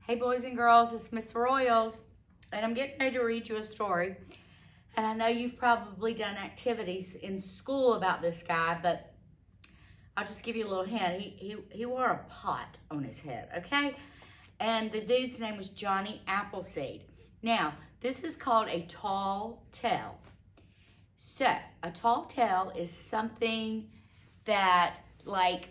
Hey boys and girls, it's Miss Royals, and I'm getting ready to read you a story. And I know you've probably done activities in school about this guy, but I'll just give you a little hint. He wore a pot on his head, okay? And the dude's name was Johnny Appleseed. Now, this is called a tall tale. So, a tall tale is something that, like,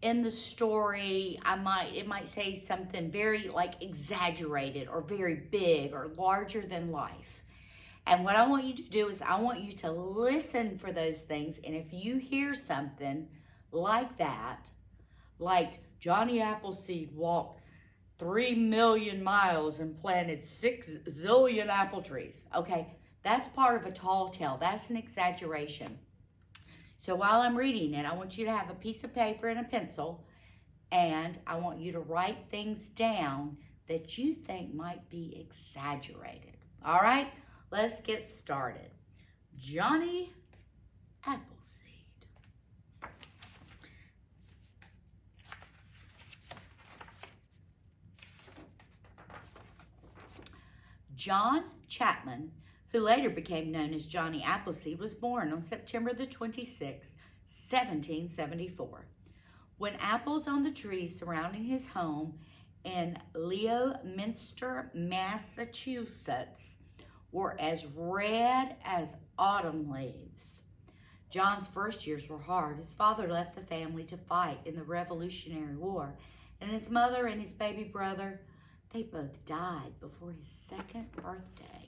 in the story, it might say something very like exaggerated or very big or larger than life. And what I want you to do is I want you to listen for those things. And if you hear something like that, like Johnny Appleseed walked 3 million miles and planted 6 zillion apple trees. Okay, that's part of a tall tale. That's an exaggeration. So while I'm reading it, I want you to have a piece of paper and a pencil, and I want you to write things down that you think might be exaggerated. All right, let's get started. Johnny Appleseed. John Chapman, who later became known as Johnny Appleseed, was born on September the 26th, 1774. When apples on the trees surrounding his home in Leominster, Massachusetts, were as red as autumn leaves. John's first years were hard. His father left the family to fight in the Revolutionary War, and his mother and his baby brother, they both died before his second birthday.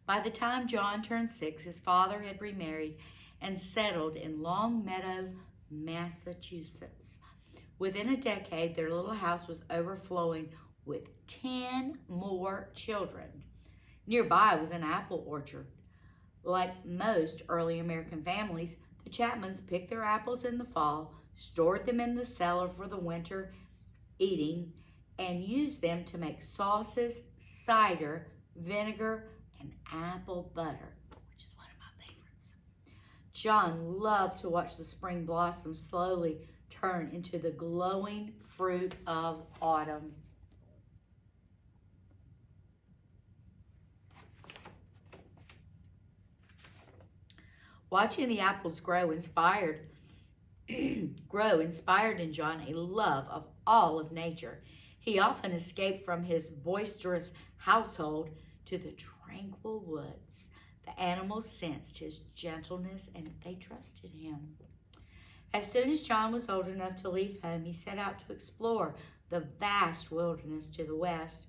By the time John turned 6, his father had remarried and settled in Long Meadow, Massachusetts. Within a decade, their little house was overflowing with 10 more children. Nearby was an apple orchard. Like most early American families, the Chapmans picked their apples in the fall, stored them in the cellar for the winter eating, and used them to make sauces, cider, vinegar, and apple butter, which is one of my favorites. John loved to watch the spring blossoms slowly turn into the glowing fruit of autumn. Watching the apples grow inspired in John a love of all of nature. He often escaped from his boisterous household to the tranquil woods. The animals sensed his gentleness and they trusted him. As soon as John was old enough to leave home, he set out to explore the vast wilderness to the west.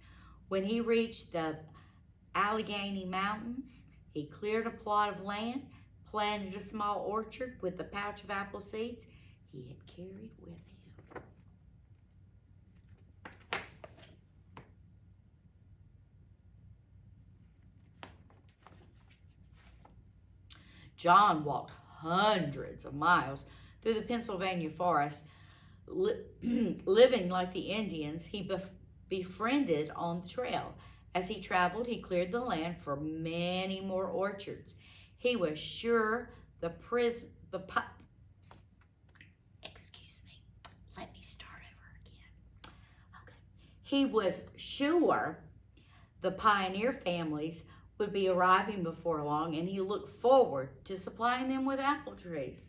When he reached the Allegheny Mountains, he cleared a plot of land, planted a small orchard with the pouch of apple seeds he had carried with him. John walked hundreds of miles through the Pennsylvania forest, living like the Indians he befriended on the trail. As he traveled, he cleared the land for many more orchards. He was sure He was sure the pioneer families would be arriving before long, and he looked forward to supplying them with apple trees.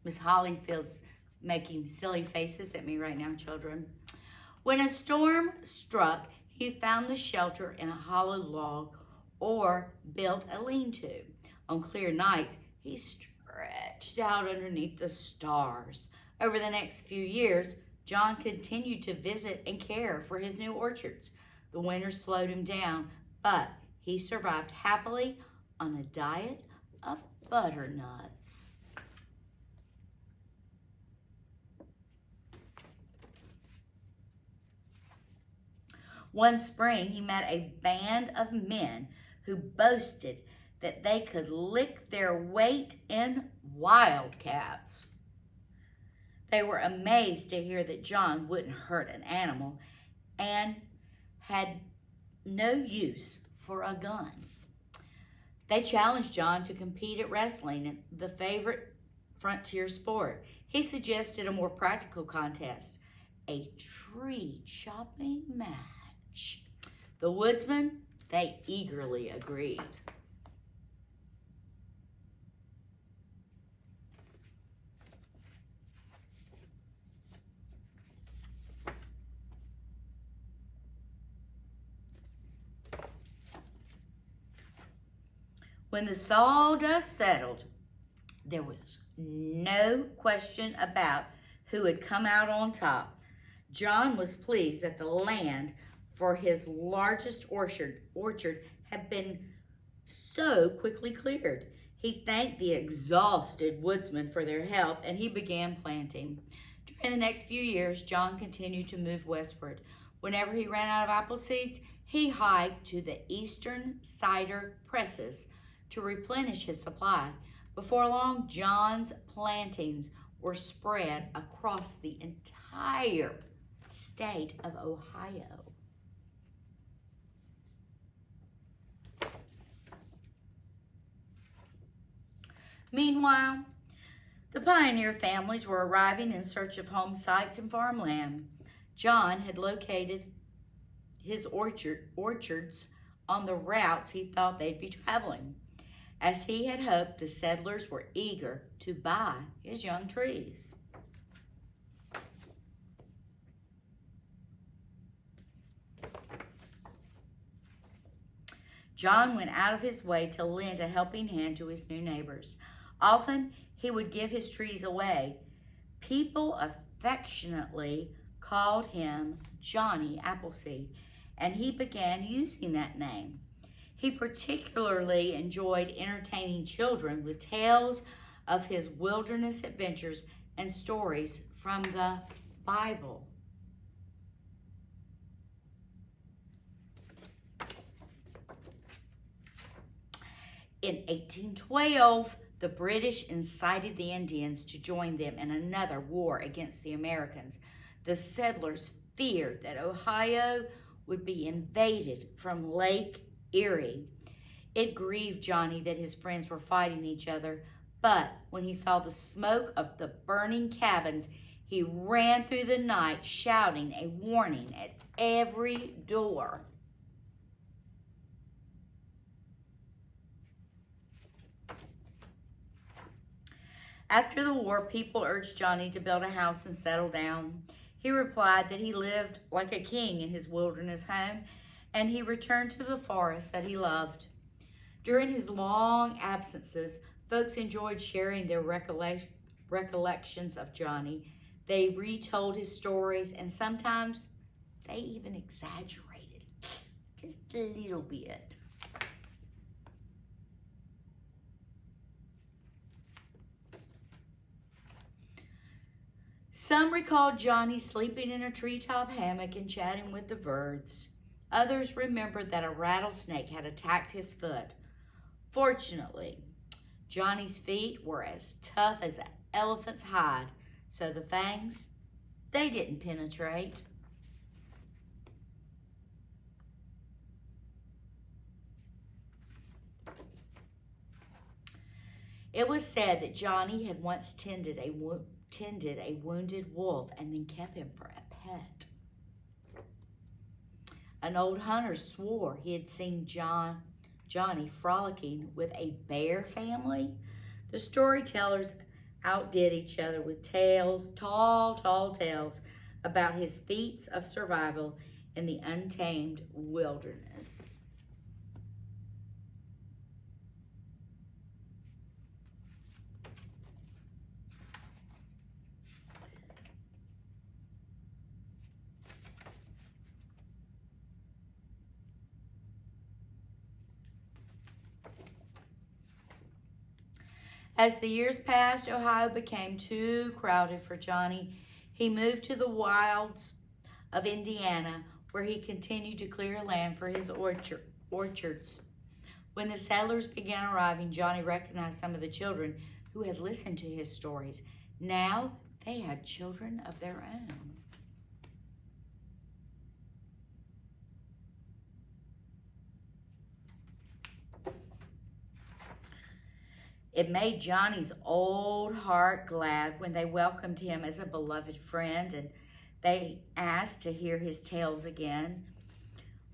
Miss Hollyfield's making silly faces at me right now, children. When a storm struck, he found the shelter in a hollow log or built a lean-to. On clear nights, he stretched out underneath the stars. Over the next few years, John continued to visit and care for his new orchards. The winter slowed him down, but he survived happily on a diet of butternuts. One spring, he met a band of men who boasted that they could lick their weight in wildcats. They were amazed to hear that John wouldn't hurt an animal and had no use for a gun. They challenged John to compete at wrestling, the favorite frontier sport. He suggested a more practical contest, a tree chopping match. The woodsmen, they eagerly agreed. When the sawdust settled, there was no question about who had come out on top. John was pleased that the land for his largest orchard had been so quickly cleared. He thanked the exhausted woodsmen for their help, and he began planting. During the next few years, John continued to move westward. Whenever he ran out of apple seeds, he hiked to the eastern cider presses to replenish his supply. Before long, John's plantings were spread across the entire state of Ohio. Meanwhile, the pioneer families were arriving in search of home sites and farmland. John had located his orchards on the routes he thought they'd be traveling. As he had hoped, the settlers were eager to buy his young trees. John went out of his way to lend a helping hand to his new neighbors. Often, he would give his trees away. People affectionately called him Johnny Appleseed, and he began using that name. He particularly enjoyed entertaining children with tales of his wilderness adventures and stories from the Bible. In 1812, the British incited the Indians to join them in another war against the Americans. The settlers feared that Ohio would be invaded from Lake Erie. It grieved Johnny that his friends were fighting each other, but when he saw the smoke of the burning cabins, he ran through the night shouting a warning at every door. After the war, people urged Johnny to build a house and settle down. He replied that he lived like a king in his wilderness home, and he returned to the forest that he loved. During his long absences, folks enjoyed sharing their recollections of Johnny. They retold his stories, and sometimes they even exaggerated just a little bit. Some recalled Johnny sleeping in a treetop hammock and chatting with the birds. Others remembered that a rattlesnake had attacked his foot. Fortunately, Johnny's feet were as tough as an elephant's hide, so the fangs, they didn't penetrate. It was said that Johnny had once tended a wounded wolf and then kept him for a pet. An old hunter swore he had seen Johnny frolicking with a bear family. The storytellers outdid each other with tales, tall tales about his feats of survival in the untamed wilderness. As the years passed, Ohio became too crowded for Johnny. He moved to the wilds of Indiana, where he continued to clear land for his orchards. When the settlers began arriving, Johnny recognized some of the children who had listened to his stories. Now they had children of their own. It made Johnny's old heart glad when they welcomed him as a beloved friend and they asked to hear his tales again.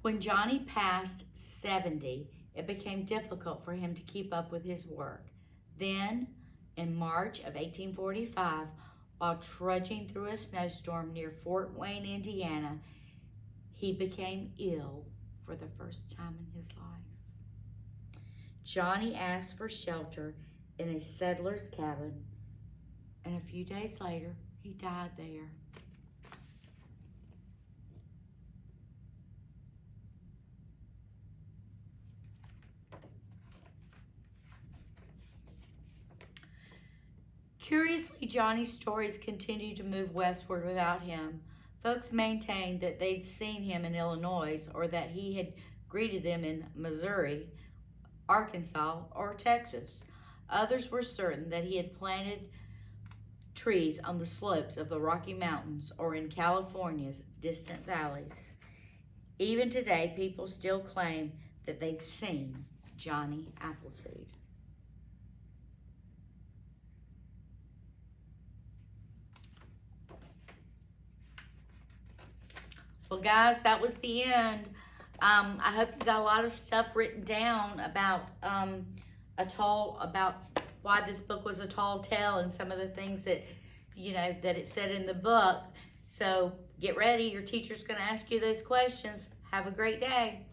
When Johnny passed 70, it became difficult for him to keep up with his work. Then, in March of 1845, while trudging through a snowstorm near Fort Wayne, Indiana, he became ill for the first time in his life. Johnny asked for shelter in a settler's cabin, and a few days later, he died there. Curiously, Johnny's stories continued to move westward without him. Folks maintained that they'd seen him in Illinois or that he had greeted them in Missouri, Arkansas, or Texas. Others were certain that he had planted trees on the slopes of the Rocky Mountains or in California's distant valleys. Even today, people still claim that they've seen Johnny Appleseed. Well, guys, that was the end. I hope you got a lot of stuff written down about about why this book was a tall tale and some of the things that, that it said in the book. So get ready. Your teacher's going to ask you those questions. Have a great day.